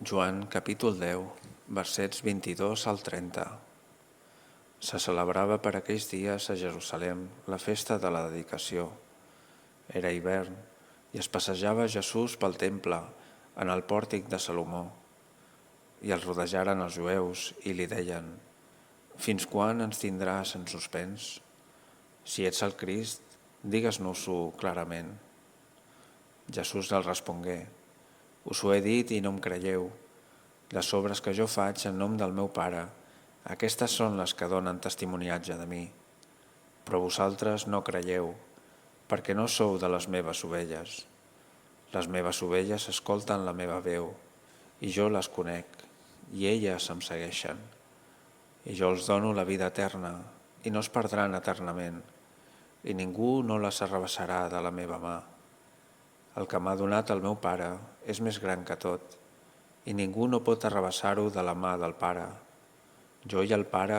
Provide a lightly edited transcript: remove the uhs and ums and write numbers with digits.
Joan capítol 10, versets 22 al 30. Se celebrava per aquells dies a Jerusalem la festa de la dedicació. Era hivern i es passejava Jesús pel temple en el pòrtic de Salomó. I el rodejaren els jueus i li deien: «Fins quan ens tindràs en suspens? Si ets el Crist, digues-nos-ho clarament». Jesús els respongué: «Us ho he dit i no em creieu. Les obres que jo faig en nom del meu Pare, aquestes són les que donen testimoniatge de mi. Però vosaltres no creieu, perquè no sou de les meves ovelles. Les meves ovelles escolten la meva veu, i jo les conec, i elles em segueixen. I jo els dono la vida eterna, i no es perdran eternament, i ningú no les arrabassarà de la meva mà. El que m'ha donat el meu Pare és més gran que tot, i ningú no pot arrabassar-ho de la mà del Pare. Jo i el Pare